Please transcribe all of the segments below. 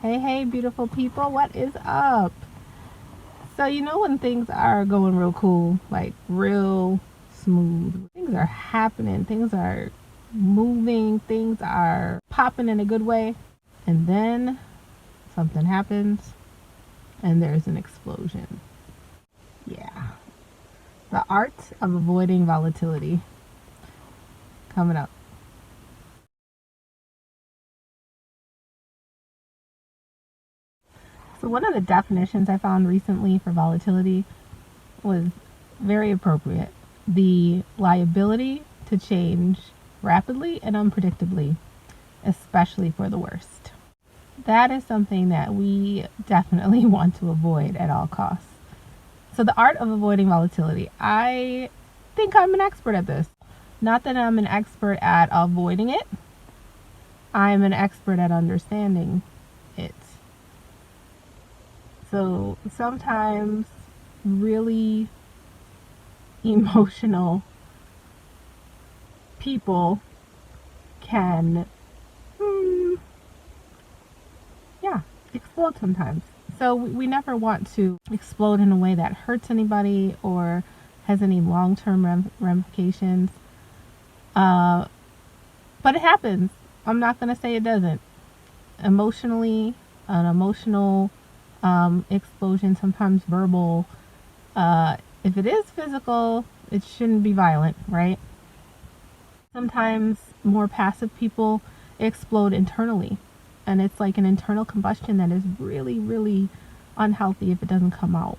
Hey, beautiful people, what is up? So, when things are going real cool, like real smooth, things are happening, things are moving, things are popping in a good way, and then something happens and there's an explosion. Yeah. The art of avoiding volatility. Coming up. So, one of the definitions I found recently for volatility was very appropriate. The liability to change rapidly and unpredictably, especially for the worst. That is something that we definitely want to avoid at all costs. So, the art of avoiding volatility. I think I'm an expert at this. Not that I'm an expert at avoiding it, I'm an expert at understanding it. So, sometimes really emotional people can explode sometimes. So we never want to explode in a way that hurts anybody or has any long-term ramifications, but it happens. I'm not going to say it doesn't. Emotionally, an emotional explosion, sometimes verbal. If it is physical, it shouldn't be violent, right? Sometimes more passive people explode internally, and it's like an internal combustion that is really, really unhealthy if it doesn't come out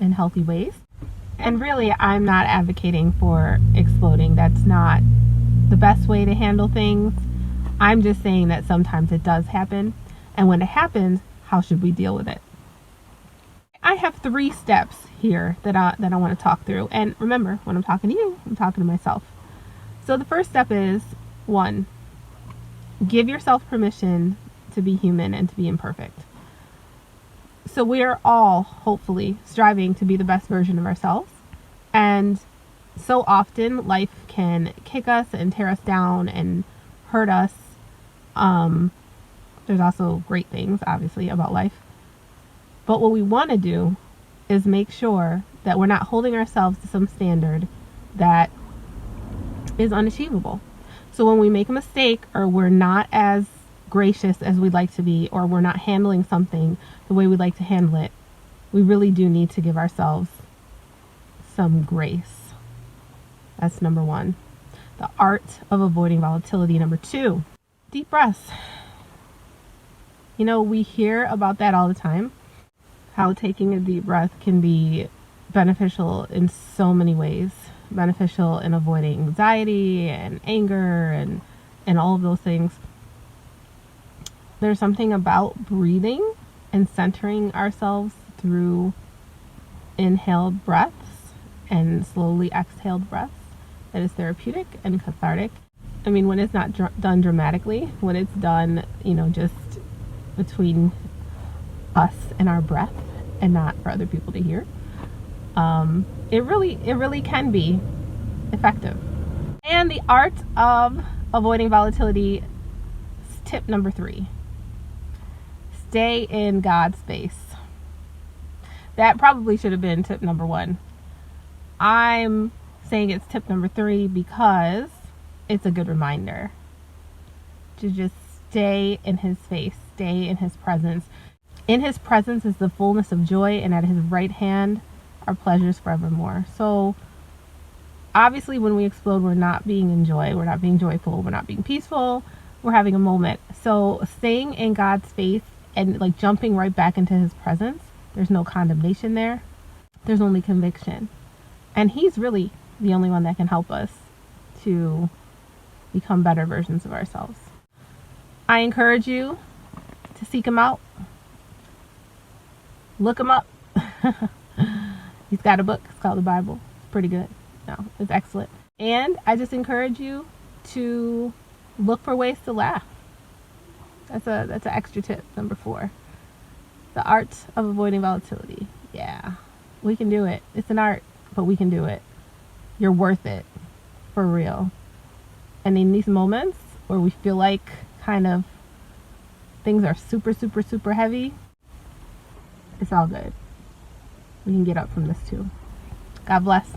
in healthy ways. And really, I'm not advocating for exploding. That's not the best way to handle things. I'm just saying that sometimes it does happen, and when it happens, how should we deal with it? I have 3 steps here that I want to talk through. And remember, when I'm talking to you, I'm talking to myself. So the first step is 1, give yourself permission to be human and to be imperfect. So we are all hopefully striving to be the best version of ourselves. And so often life can kick us and tear us down and hurt us. There's also great things, obviously, about life. But what we want to do is make sure that we're not holding ourselves to some standard that is unachievable. So when we make a mistake, or we're not as gracious as we'd like to be, or we're not handling something the way we'd like to handle it, we really do need to give ourselves some grace. That's number 1. The art of avoiding volatility. Number 2, deep breaths. We hear about that all the time, how taking a deep breath can be beneficial in so many ways. Beneficial in avoiding anxiety and anger and all of those things. There's something about breathing and centering ourselves through inhaled breaths and slowly exhaled breaths that is therapeutic and cathartic. I mean, when it's not done dramatically, when it's done, just between us and our breath and not for other people to hear, it really can be effective. And the art of avoiding volatility, tip number 3, stay in God's space. That probably should have been tip number 1. I'm saying it's tip number 3 because it's a good reminder to just stay in his face, stay in his presence. In his presence is the fullness of joy, and at his right hand are pleasures forevermore. So obviously when we explode, we're not being in joy, we're not being joyful, we're not being peaceful, we're having a moment. So staying in God's face and like jumping right back into his presence, there's no condemnation there, there's only conviction. And he's really the only one that can help us to become better versions of ourselves. I encourage you to seek him out, look him up. He's got a book, it's called the Bible. It's pretty good. No, it's excellent. And I just encourage you to look for ways to laugh. That's an extra tip, number 4. The art of avoiding volatility. Yeah, we can do it. It's an art, but we can do it. You're worth it, for real. And in these moments where we feel like kind of things are super, super, super heavy, it's all good. We can get up from this too. God bless.